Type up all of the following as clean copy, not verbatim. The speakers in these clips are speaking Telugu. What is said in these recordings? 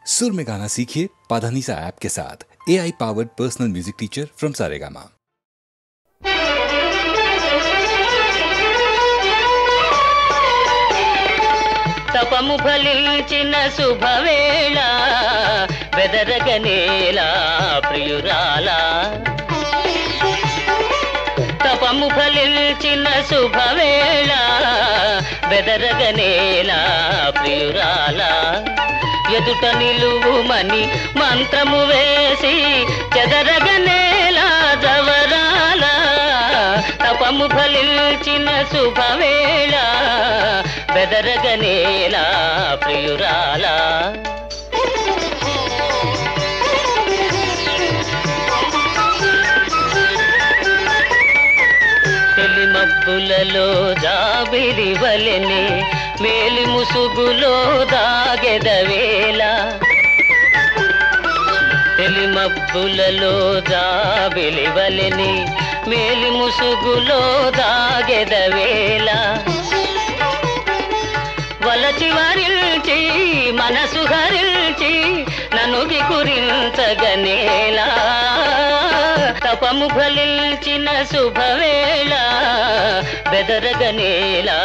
सुर में गाना सीखिए पाधानीसा ऐप के साथ। AI powered personal music teacher from Saregama. తపము ఫలించిన శుభవేళ బెదరగనేలా ప్రియురాలా, తపము ఫలించిన శుభవేళ బెదరగనేలా ప్రియురాలా, ఎదుట నిలువుమని మంత్రము వేసి చెదరగనేలా జవరాల, తపము ఫలించిన శుభవేళ బెదరగనేలా ప్రియురాలా. తెలిమబ్బులలో జాబిలి వలెనే మేలి ముసుగులో దాగెదవేళ, తెలిమబ్బులలో జాబిలి వలెనే మేలి ముసుగులో దాగెదవేళ, వలచి వరిల్చి మనసు హరిల్చి ననుగి కురించగనేలా, తపము ఫలించిన శుభవేళ బెదరగనేలా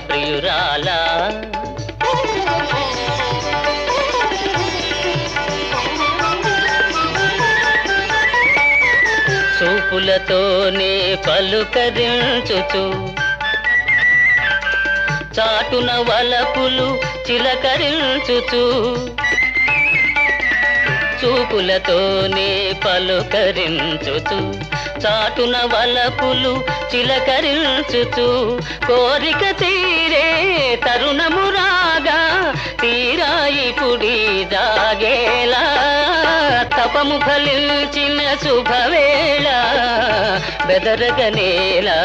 ప్రియురాలా. చూపులతోనే పలుకరించుచు చాటున వలపులు చిలకరించుచు, చూపులతోనే పలుకరించుచు చాటున వలపులు చిలకరించుచు, కోరిక తీరే తరుణము రాగా తీరాయి పుడి దాగేలా, తపము ఫలించిన శుభవేళ బెదరగనేలా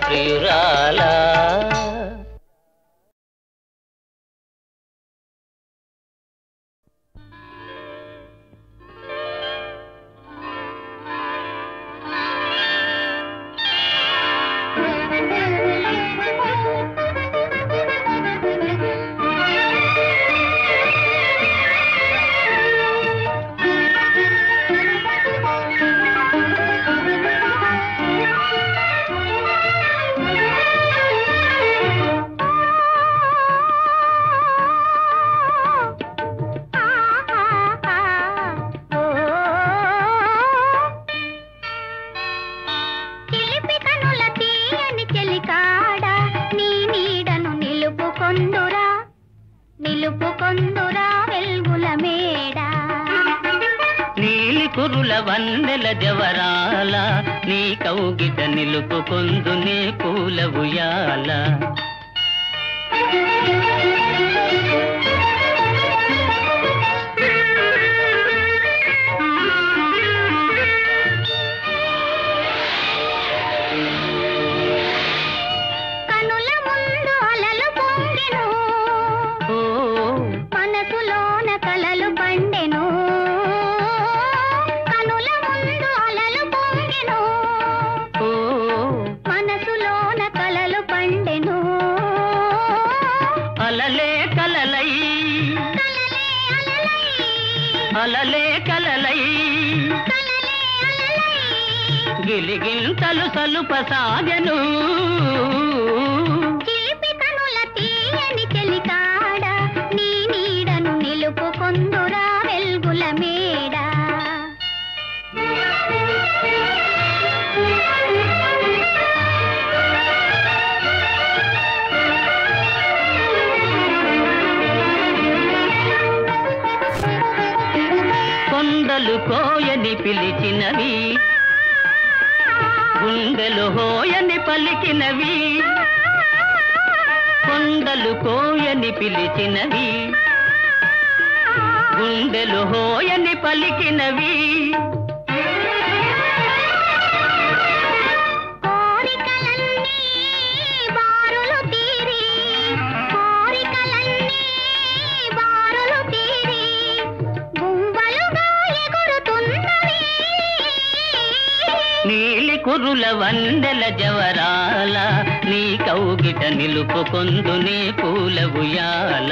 ప్రియురాలా. వన్నెల జవరాల నీ కౌగిట నిలుపుకొందునే పూల ఉయ్యాల, కనుల ముందు అలలు పొంగెను, మనసులోన కలలు పండెను, మనసులోన కలలు పండెను, అలలే కలలై అలలే కలలై గిలిగింతలు సలుపసాగెను, చిలిపి కనుల తీయని చెలికాడ నీ నీడను నిలుపుకొందురా వెల్గుల మేడ. కొండలు కోయని పిలిచినవి, గుండెలు హోయని పలికినవి, కొండలు కోయని పిలిచినవి, గుండెలు హోయని పలికినవి, నీలి కురుల వందెల జవరాల నీ కౌగిట నిలుపుకొందునే పూల ఉయ్యాల.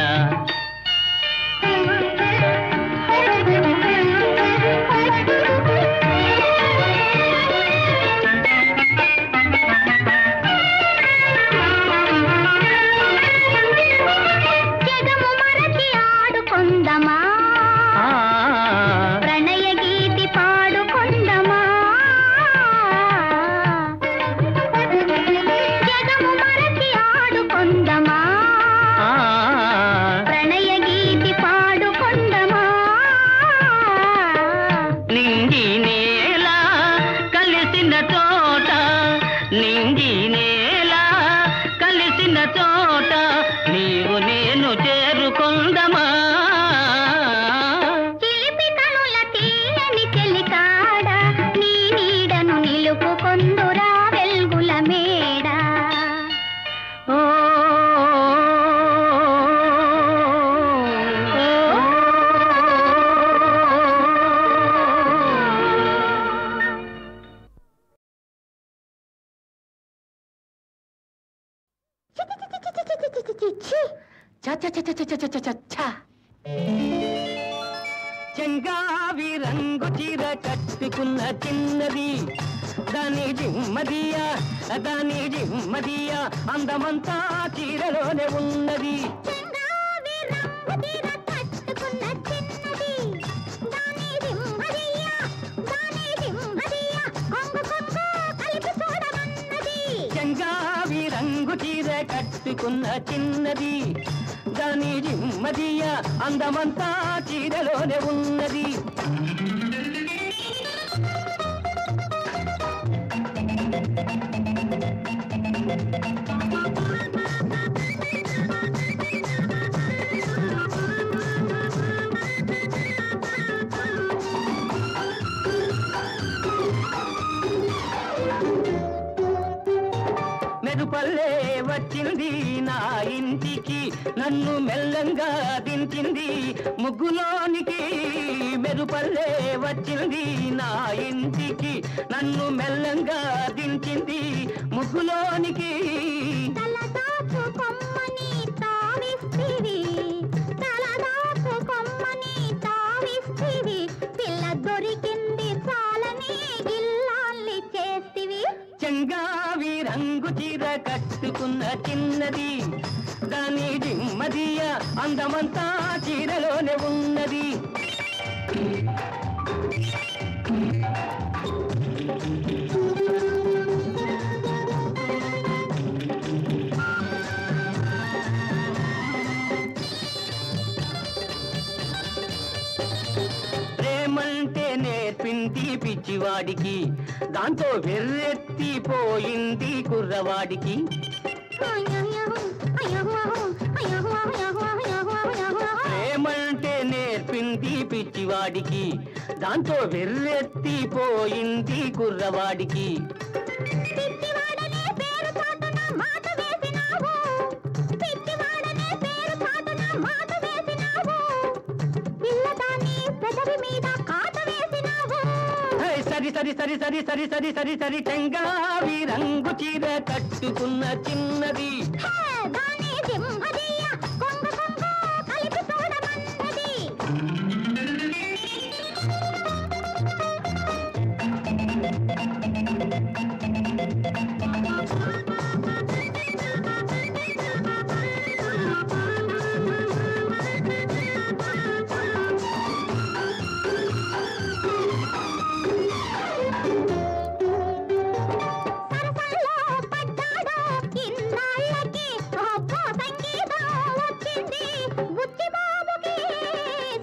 పాడుకొందమా ప్రణయ గీతి పాడుకొందమా జగము మరచి ఆడుకొందమా ప్రణయ గీతి పాడుకొందమా నింగి నేల కలిసిన చోట నింగి నేల కలిసిన చోట నీవు నేను చేరుకొందమా చిలిపి కనుల తీయని చెలికాడ నీ నీడను నిలుపుకొందురా వెల్గుల మేడ ఓ చెంగావి రంగు చీర కట్టుకున్న చిన్నది దాని జిమ్మదియా అందమంతా చీరలోనే ఉన్నది చెంగావి రంగు తీర కట్టుకున్న చిన్నది దాని దిమ్మదియ్య కొంగు కొంగు కలిపి చూడమన్నది చెంగావి రంగు చీర కట్టుకున్న చిన్నది దాని జిమ్మదియ అందమంతా చీరలోనే ఉన్నది మెరుపల్లే వచ్చింది నా ఇంటికి నన్ను మెల్లంగా దించింది ముగ్గులోనికి మెరుపల్లే వచ్చింది నా ఇంటికి నన్ను మెల్లంగా దించింది ముగ్గులోనికి తలదాపు కొమ్మని తావిస్తివి తలదాపు కొమ్మని తావిస్తివి పిల్ల దొరికింది చాలని గిల్లాల్ని చేస్తివి చెంగావి రంగు చీర కట్టుకున్న చిన్నది దాని జిమ్మదియ అందమంతా చీరలోనే ఉన్నది ప్రేమంటే నేర్పింది పిచ్చివాడికి దాంతో వెర్రెత్తిపోయింది కుర్రవాడికి ప్రేమంటే నేర్పింది పిచ్చివాడికి దాంతో వెర్రెత్తిపోయింది కుర్రవాడికి పిచ్చివాడనే పేరు చాటున మాట వేసినావు పిచ్చివాడనే పేరు చాటున మాట వేసినావు పిల్లదాన్ని పెదవి మీద కాట వేసినావు సరి చెంగావి రంగు చీర కట్టుకున్న చిన్నది దాని సింహదీయ కొంగు కొంగు కలిపి చూడమన్నది సరసల్లో పడ్డాడు ఇన్నాళ్ళకి అబ్బో సంగీతం వచ్చింది బుచ్చిబాబుకి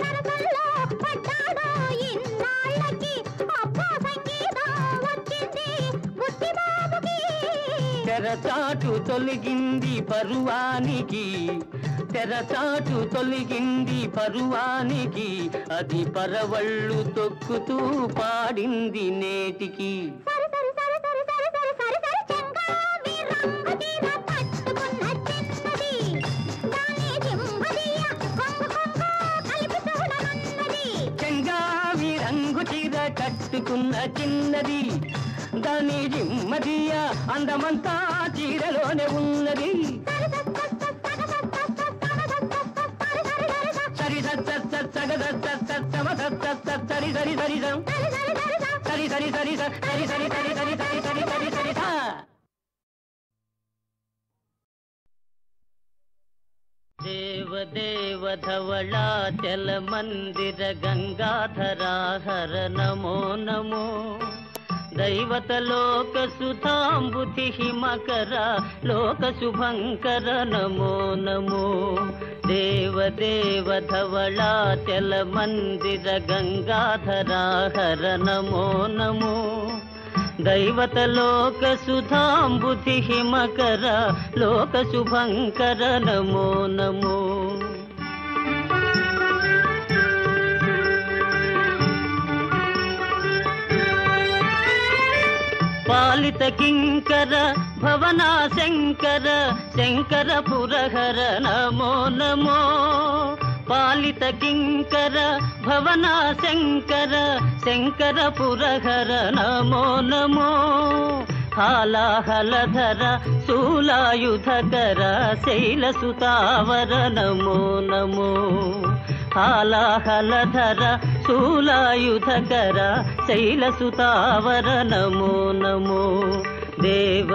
సరసల్లో పడ్డాడు ఇన్నాళ్ళకి అబ్బో సంగీతం వచ్చింది బుచ్చిబాబుకి తెరచాటు తొలగింది పరువానికి తెరచాటు తొలగింది పరువానికి అది పరవళ్ళు తొక్కుతూ పాడింది నేటికి సరి సరి సరి సరి సరి సరి సరి సరి చెంగావి రంగు తీర పట్టుకున్న చిన్నది దాని సింహదీయ కొంగు కొంగు కలిపి చూడమన్నది చెంగావి రంగు చీర కట్టుకున్న చిన్నది దాని జిమ్మదియ అందమంతా చీరలోనే ఉన్నది సరి దేవ దేవ ధవళాచల మందిర గంగాధరాహర నమో నమో దైవతలోక సుధాంబుధి హిమకర లోక శుభంకర నమో నమో దేవ ధవళాచల మందిర గంగాధరాహర నమో నమో దైవతలోక సుధాంబుధి హిమకర లోక శుభంకర నమో నమో పాలిత కింకర భవనా శంకర శంకర పురహర నమో నమో పాలిత కింకర భవనా శంకర శంకర పురహర నమో నమో హాలాహలధర శూలాయుధకర శైలసుతావర నమో నమో హాలాహలధర శూలాయుధకర శైలసుతావర నమో నమో దేవ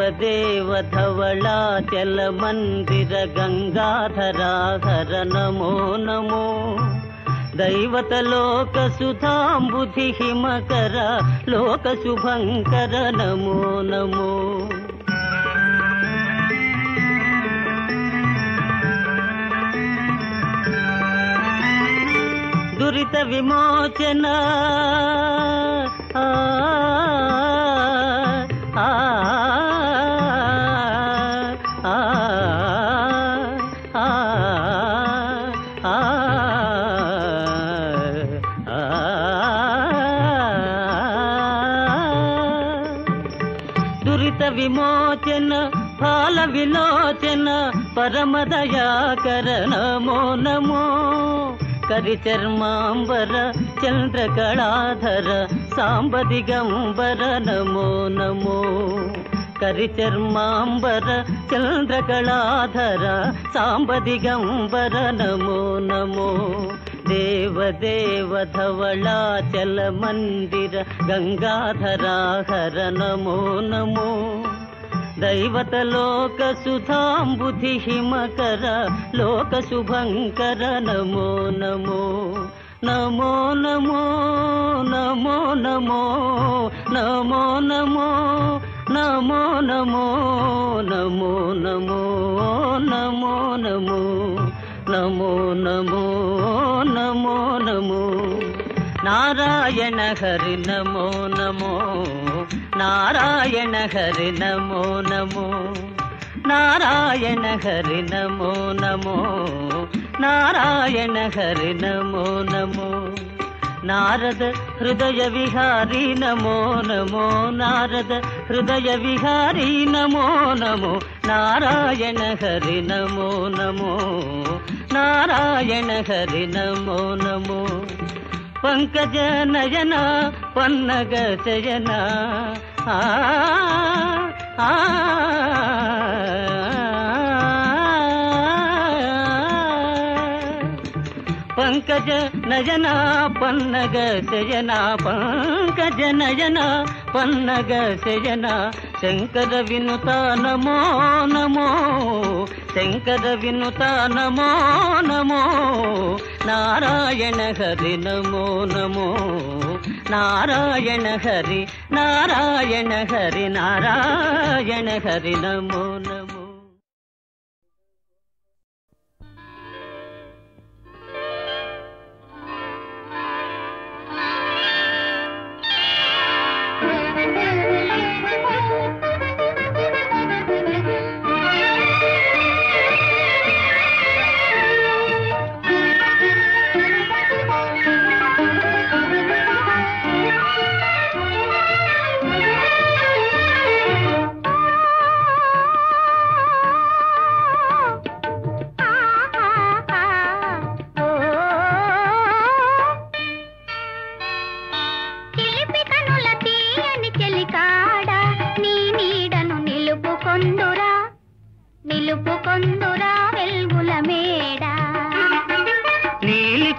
ధవళాచల మందిర గంగాధరాహర నమో నమో దైవతలోక సుధాంబుధి హిమకర లోక శుభంకర నమో నమో దురిత విమోచన దురిత విమోచన ఫాల విలోచన పరమదయాకర నమో నమో కరిచర్మాంబర చంద్రకళాధర సాంబ దిగంబర నమో నమో కరిచర్మాంబర చంద్రకళాధర సాంబ దిగంబర నమో నమో దేవ ధవళాచల మందిర గంగాధరాహర నమో నమో దైవతలోక సుధాంబుధి హిమకర లోక శుభంకర నమో నమో నమో నమో నమో నమో నమో నమో నమో నమో నమో నమో నమో నమో నమో నమో నమో నమో నారాయణ హరి నమో నమో నారాయణ హరి నమో నమో నారాయణ హరి నమో నమో నారాయణ హరి నమో నమో నారద హృదయ విహారీ నమో నమో నారద హృదయ విహారీ నమో నమో నారాయణ హరి నమో నమో నారాయణ హరి నమో నమో పంకజ నయన పన్నగ శయన పంకజ నయన పన్నగ శయన పంకజ నయన పన్నగ శయన శంకర వినుత నమో నమో శంకర వినుత నమో నమో నారాయణ హరి నమో నమో నారాయణ హరి నారాయణ హరి నారాయణ హరి నమో నమో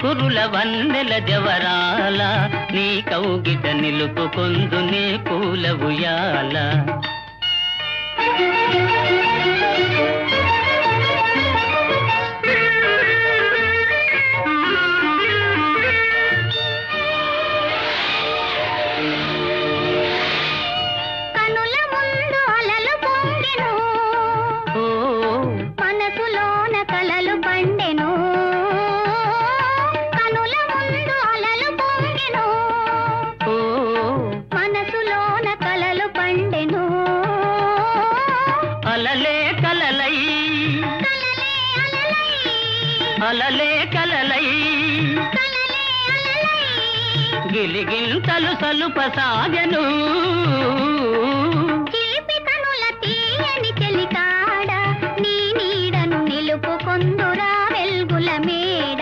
కురుల వందెల జవరాల నీ కౌగిట నిలుపుకొందు నే పూల ఉయ్యాల గిలిగింతలు సలుపసాగెను చిలిపి కనుల తీయని చెలికాడ నీ నీడను నిలుపుకొందురా వెల్గుల మేడ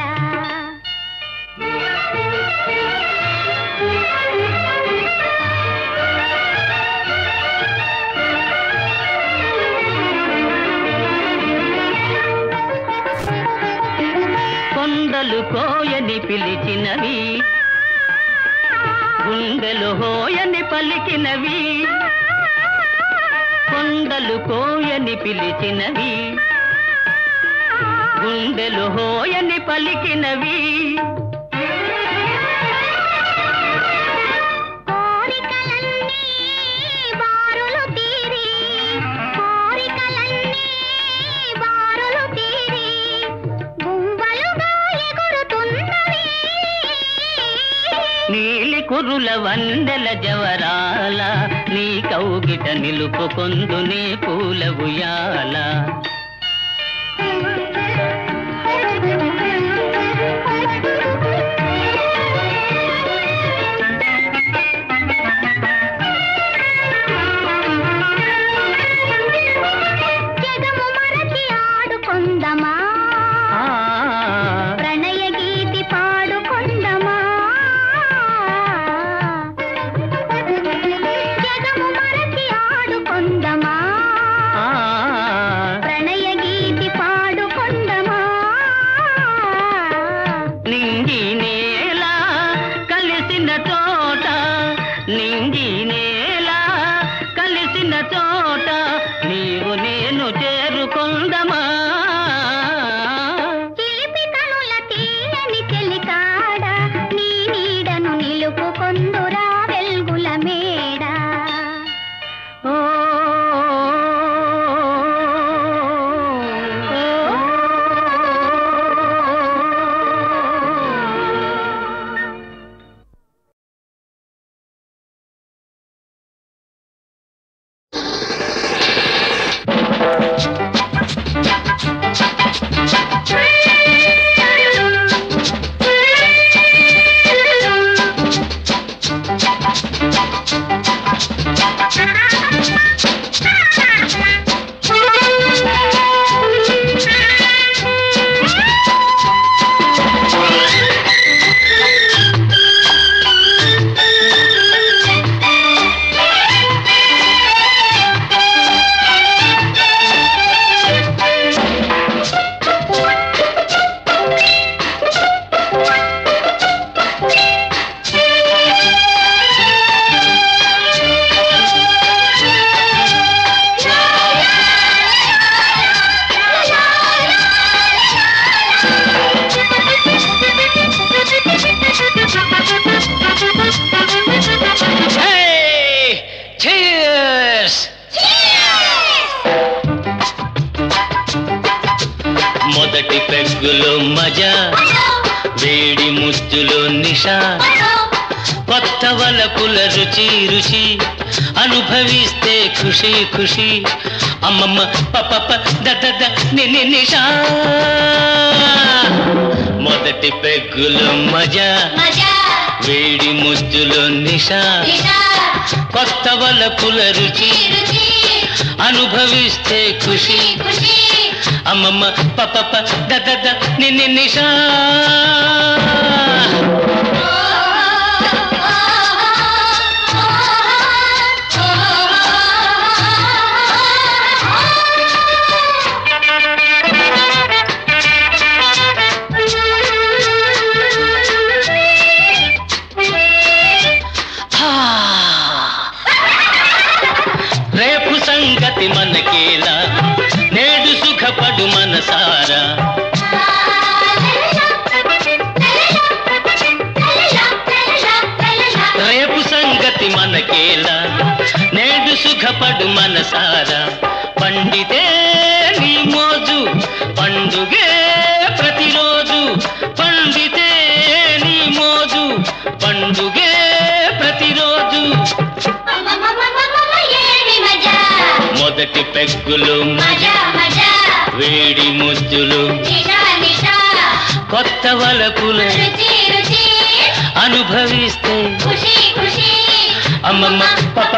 కొండలు కోయని పిలిచినవి గుండెలు హోయని పలికినవి కొండలు కోయని పిలిచినవి గుండెలు హోయని పలికినవి నీలి కురుల వందెల జవరాల నీ కౌగిట నిలుపుకొందు నీ పూల ఉయ్యాల జగము మరచి ఆడుకొందమా ప్రణయ గీతి పాడుకొందమా జగము మరచి ఆడుకొందమా ప్రణయ గీతి పాడుకొందమా నింగి నేల కలిసిన చోట నింగి నేల కలిసిన చోట నీవు నేను చేరుకొందమా చిలిపి కనుల తీయని చెలికాడ నీ నీడను నిలుపుకొందురా వెల్గుల మేడ ఓ మొదటి పెగ్గులో మజా వేడి ముద్దులో నిషా కొత్త వలపుల రుచి రుచి అనుభవిస్తే ఖుషి ఖుషి అమ్మమ్మ పప దద నిషా మొదటి పెగ్గులో మజా వేడి ముద్దులో నిషా కొత్త వలపుల రుచి అనుభవిస్తే ఖుషి అమ్మమ్మ పప దద నిషా రేపు సంగతి మనకేలా నేడు సుఖపడు మనసారా రేపు సంగతి మనకేలా నేడు సుఖపడు మనసారా పండితే నీ మోజు పండుగే ప్రతిరోజు పండితే నీ మోజు పండుగే ప్రతిరోజు మొదటి పెగ్గులు వేడి ముద్దులు కొత్త వలపులు అనుభవిస్తే ఖుషి ఖుషి అమ్మమ్మ పప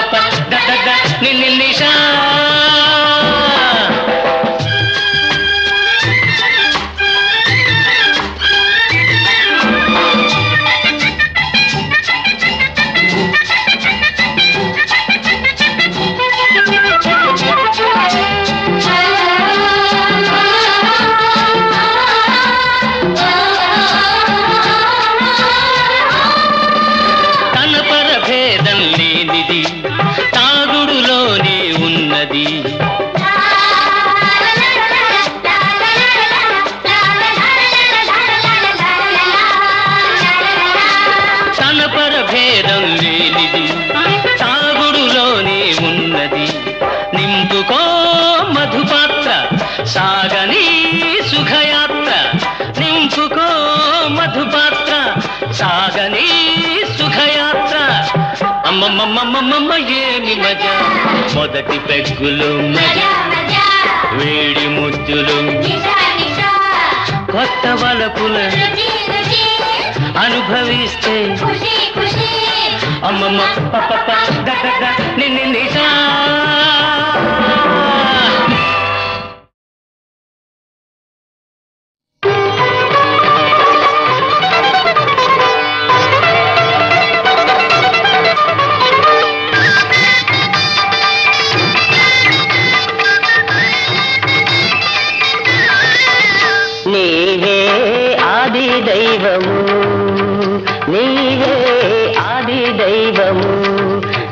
నిషా సాగని సుఖయాత్ర నింపుకో మధుపాత్ర సాగని సుఖయాత్ర అమ్మమ్మమ్మమ్మమ్మ ఏమి మజా మొదటి పెగ్గులు మజా వేడి ముద్దులు కొత్త వలపుల అనుభవిస్తే అమ్మమ్మ పప నిషా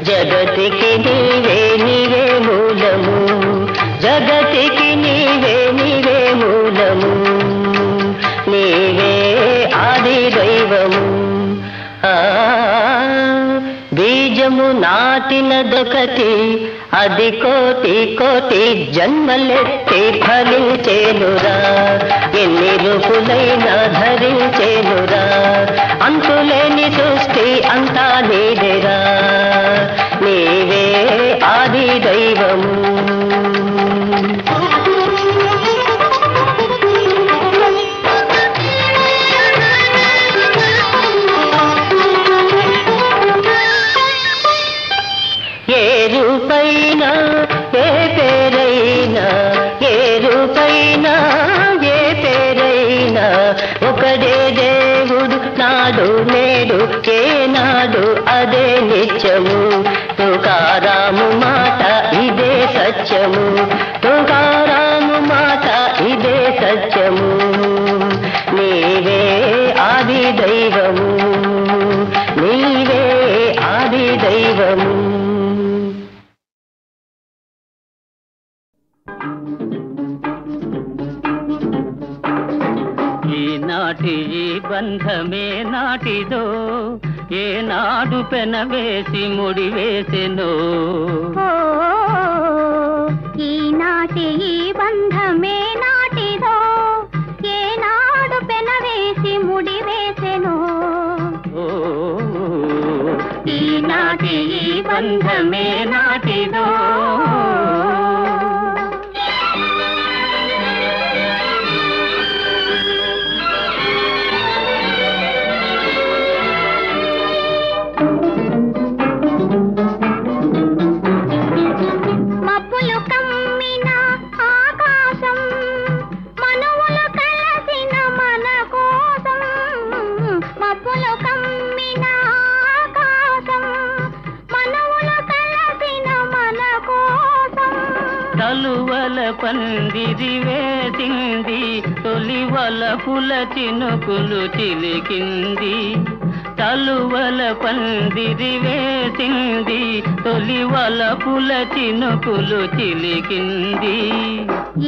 జగతికి నీవే నీవే మూలము జగతికి నీవే నీవే మూలము నీవే ఆది దైవము బీజము నాటినదొకటి అది కోటి కోటి జన్మలెత్తి ఫలించేనురా ఎన్ని రూపులైనా ధరించేనురా అంతులేని సృష్టి అంతా నీదేరా నీవే ఆది దైవము ఏ రూపైనా ఏ పేరైనా ఏ రూపైనా ఏ పేరైనా ఒకడే దేవుడు నాడు నేడు ఏనాడు అదే నిత్యము తుకారాము మాట ఇదే సత్యము తుకారాము మాట ఇదే సత్యము నీవే ఆది దైవము నీవే ఆది దైవము ఈనాటి ఈ బంధమే నాటిదో ఏనాడు పెనవేసి ముడివేసెనో ఈనాటి ఈ బంధమే నాటిదో ఏనాడు పెనవేసి ముడివేసెనో ఈనాటి ఈ బంధమే నాటిదో తలువల పందిరి వేసింది తొలివల పుల చినుకులు చిలికింది తలువల పందిరి వేసింది తొలివల పుల చినుకులు చిలికింది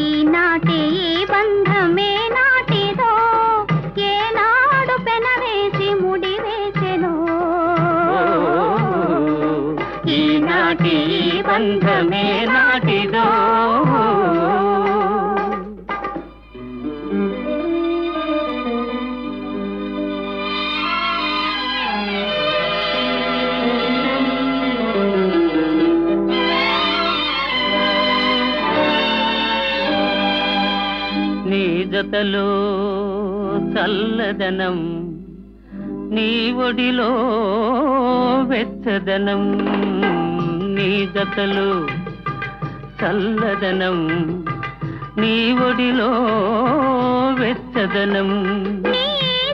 ఈనాటి ఈ బంధమే నాటిదో ఏనాడు పెనవేసి ముడివేసెనో ఈనాటి ఈ బంధమే నాటిదో నీ జతలో చల్లదనం నీ ఒడిలో వెచ్చదనం నీ జతలు చల్లదనం నీ ఒడిలో వెచ్చదనం నీ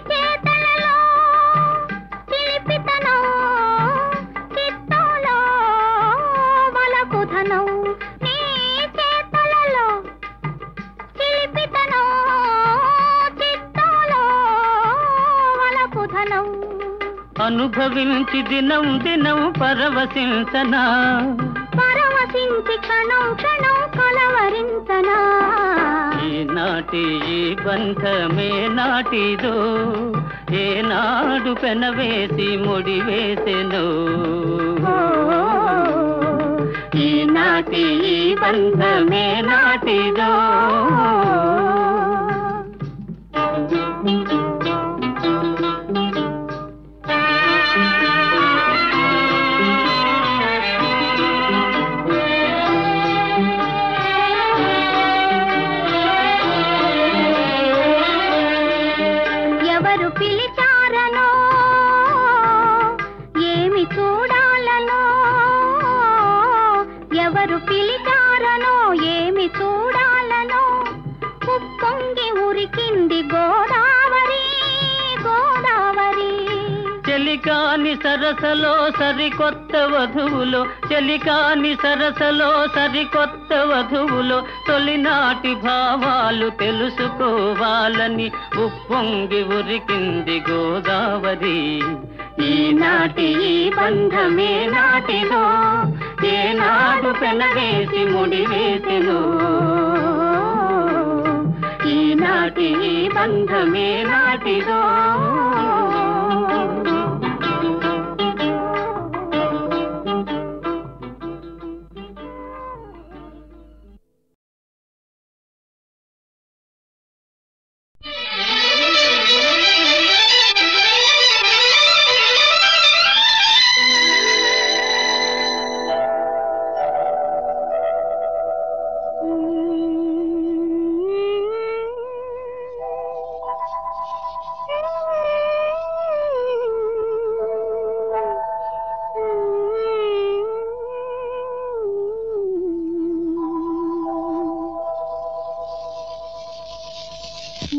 చేతలలో చిలిపితనం చిత్తంలో వలపుధనం నీ చేతలలో చిలిపితనం చిత్తంలో వలపుధనం అనుభవించి దినం దినం పరవశించనా పరవశించి క్షణం క్షణం కలవరించనా ఈనాటి ఈ బంధమే నాటిదో ఏనాడు పెనవేసి ముడివేసెను ఈనాటి ఈ బంధమే నాటిదో ఎవరు పిలిచారనో ఏమి చూడాలనో ఎవరు పిలిచారనో ఏమి చూడాలనో ఉప్పొంగి ఉరికింది గోదావరి గోదావరి చెలికాని సరసలో సరికొత్త వధువులో చెలికాని సరసలో సరికొత్త వధువులో తొలినాటి భావాలు తెలుసుకోవాలని ఉప్పొంగి ఉరికింది గోదావరి ఈనాటి ఈ బంధమే నాటిదో ఏనాడు పెనవేసి ముడివేసెను ఈనాటి ఈ బంధమే నాటిదో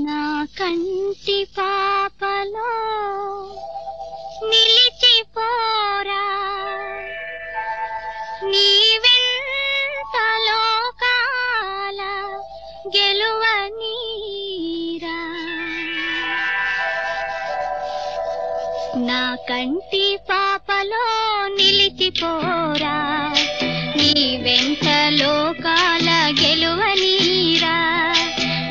నా కంటి పాపలో నిలిచిపోరా నీ వెంట లోకాల గెలువనీరా నా కంటి పాపలో నిలిచిపోరా నీ వెంట లోకాల గెలువనీరా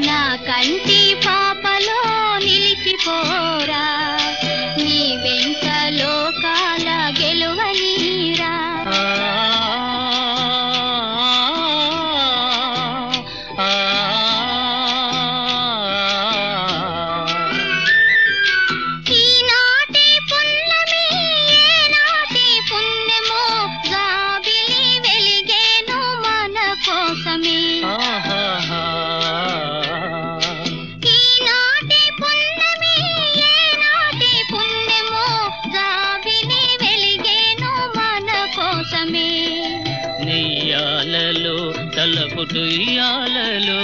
నా కంటి పాపలో నిలిచిపోరా నీ వెంట లోకాల గెలువనీరా ఈనాటి పున్నమి ఏనాటి పుణ్యమో జాబిలి వెలిగేను మన కోసమే ఈనాటి పున్నమి ఏనాటి పుణ్యమో జాబిలి వెలిగేను మన కోసమే నెయ్యాలలో తలపుటుయ్యాలలో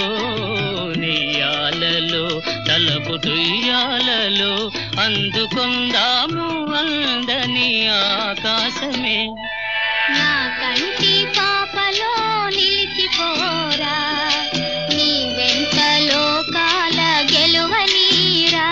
నెయ్యాలలో తలపుటుయ్యాలలో అందుకుందాము అందని ఆకాశమే నా కంటి పాపలో నిలిచిపోరా నీ వెంట లోకాల గెలువనీరా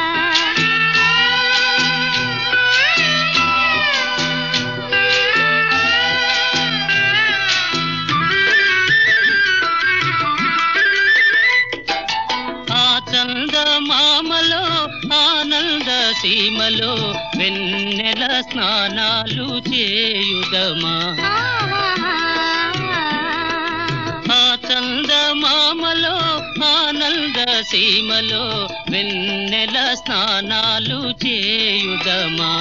ఆ చందమామలో ఆనంద సీమలో వెన్నెల స్నానాలు చేయుదమా ఆ చందమామలో ఆనంద సీమలో వెన్నెల స్నానాలు చేయుదమా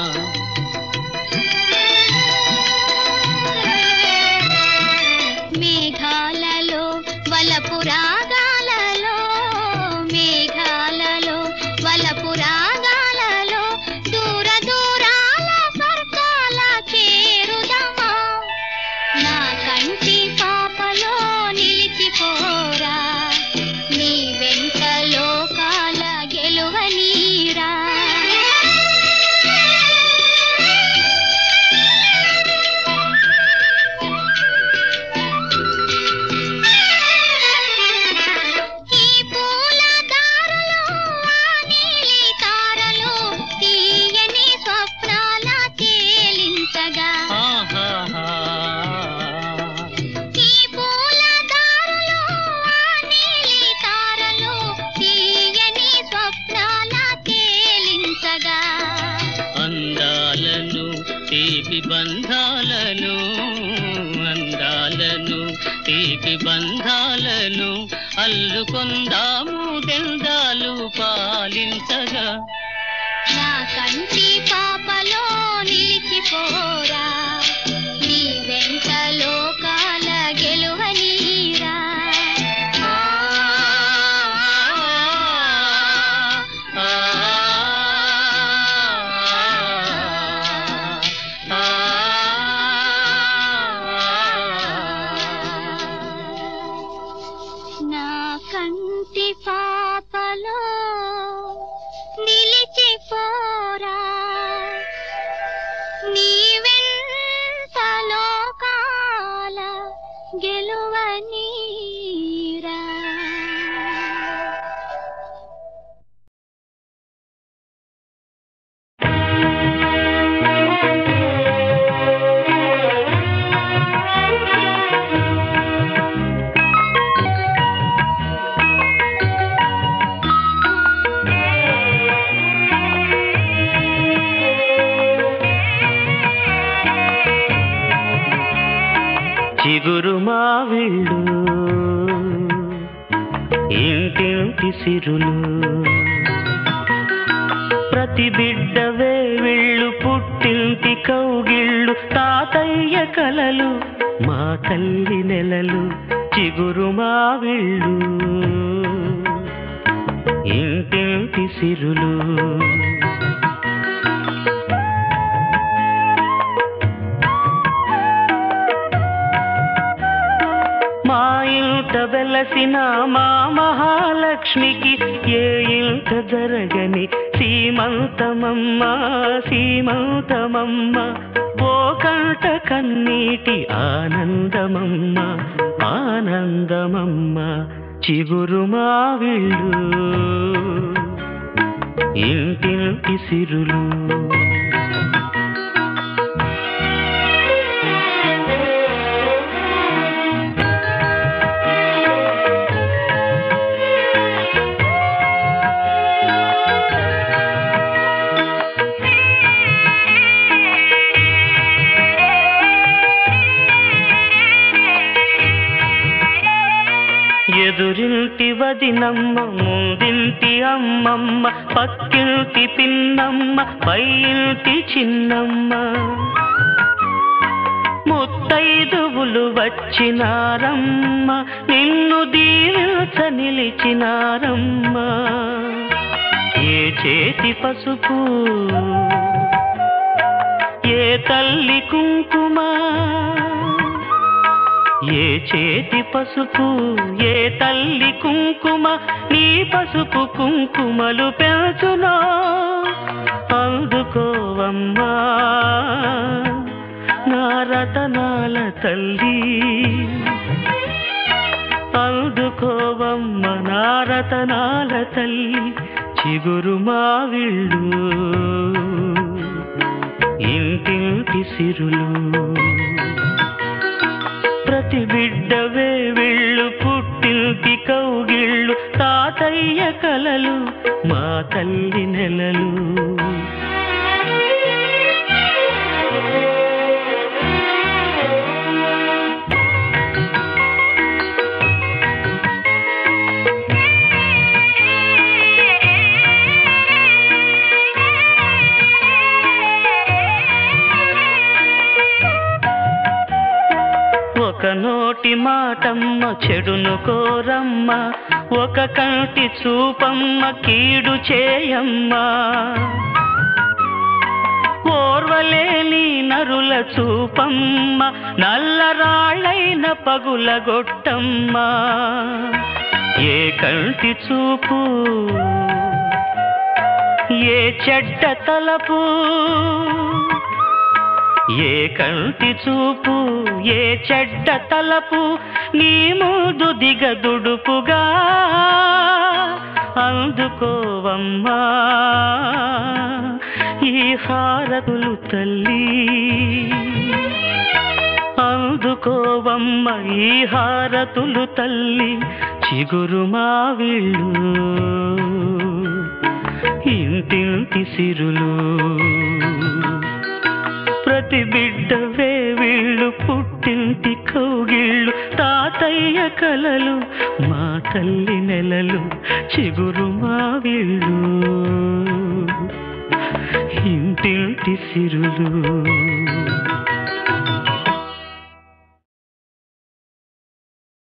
మేఘాలలో వలపు రాగాలలో మేఘాలలో వలపు రాగాలలో దూర దూర అందాలను తీపి బంధాలను అందాలను తీపి బంధాలను అల్లుకొందాము దెందాలు పాలించగా నా కంటి పాపలో నిలిచిపోరా నీ వెంట లోకాల గెలువనీరా నా కంటి పాపలో నిలిచిపోరా నీ వెంట లోకాల గెలువనీరా చిగురు మావిళ్ళు ఇంటింటి సిరులు ప్రతి బిడ్డ వేవిళ్ళు పుట్టింటి కౌగిళ్ళు తాతయ్య కలలు మా తల్లి నెలలు చిగురు మావిళ్ళు ఇంటింటి సిరులు మా ఇంట వెలసిన మా మహాలక్ష్మికి ఏ ఇంట జరగని సీమంతమమ్మ సీమంతమమ్మ ఓ కంట కన్నీటి ఆనందమమ్మ ఆనందమమ్మ చిగురు మావిళ్ళు ఇంటింటి సిరులు ఎదురింటి వదినమ్మ ముందింటి అమ్మమ్మ పక్కింటి పిన్నమ్మ పైంటి చిన్నమ్మ ముత్తైదువులు వచ్చినారమ్మ నిన్ను దీవించ నిలిచినారమ్మ ఏ చేతి పసుపు ఏ తల్లి కుంకుమ ఏ చేతి పసుపు ఏ తల్లి కుంకుమ నీ పసుపు కుంకుమలు పెంచునో అందుకోవమ్మా నా రతనాల తల్లి అందుకోవమ్మ నా రతనాల తల్లి చిగురు మావిళ్ళు ఇంటింటి సిరులు ప్రతి బిడ్డ వేవిళ్ళు పుట్టింటి కౌగిళ్ళు తాతయ్య కలలు మా తల్లి నెలలు ఒక నోటి మాటమ్మ చెడును కోరమ్మ ఒక కంటి చూపమ్మ కీడు చేయమ్మ ఓర్వలేని నరుల చూపమ్మ నల్లరాళ్ళైన పగులగొట్టమ్మ ఏ కంటి చూపు ఏ చెడ్డ తలపు ఏ కంటి చూపు ఏ చెడ్డ తలపు నీ ముందు దిగదుడుపుగా అందుకోవమ్మా ఈ హారతులు తల్లి అందుకోవమ్మ ఈ హారతులు తల్లి చిగురు మావిళ్ళు ఇంటింటి సిరులు ముద్దుల బిడ్డవే వీళ్ళు పుట్టింటి కౌగిళ్ళు తాతయ్య కలలు మా తల్లి నెలలు చిగురు మా వీళ్ళు ఇంటింటి సిరులు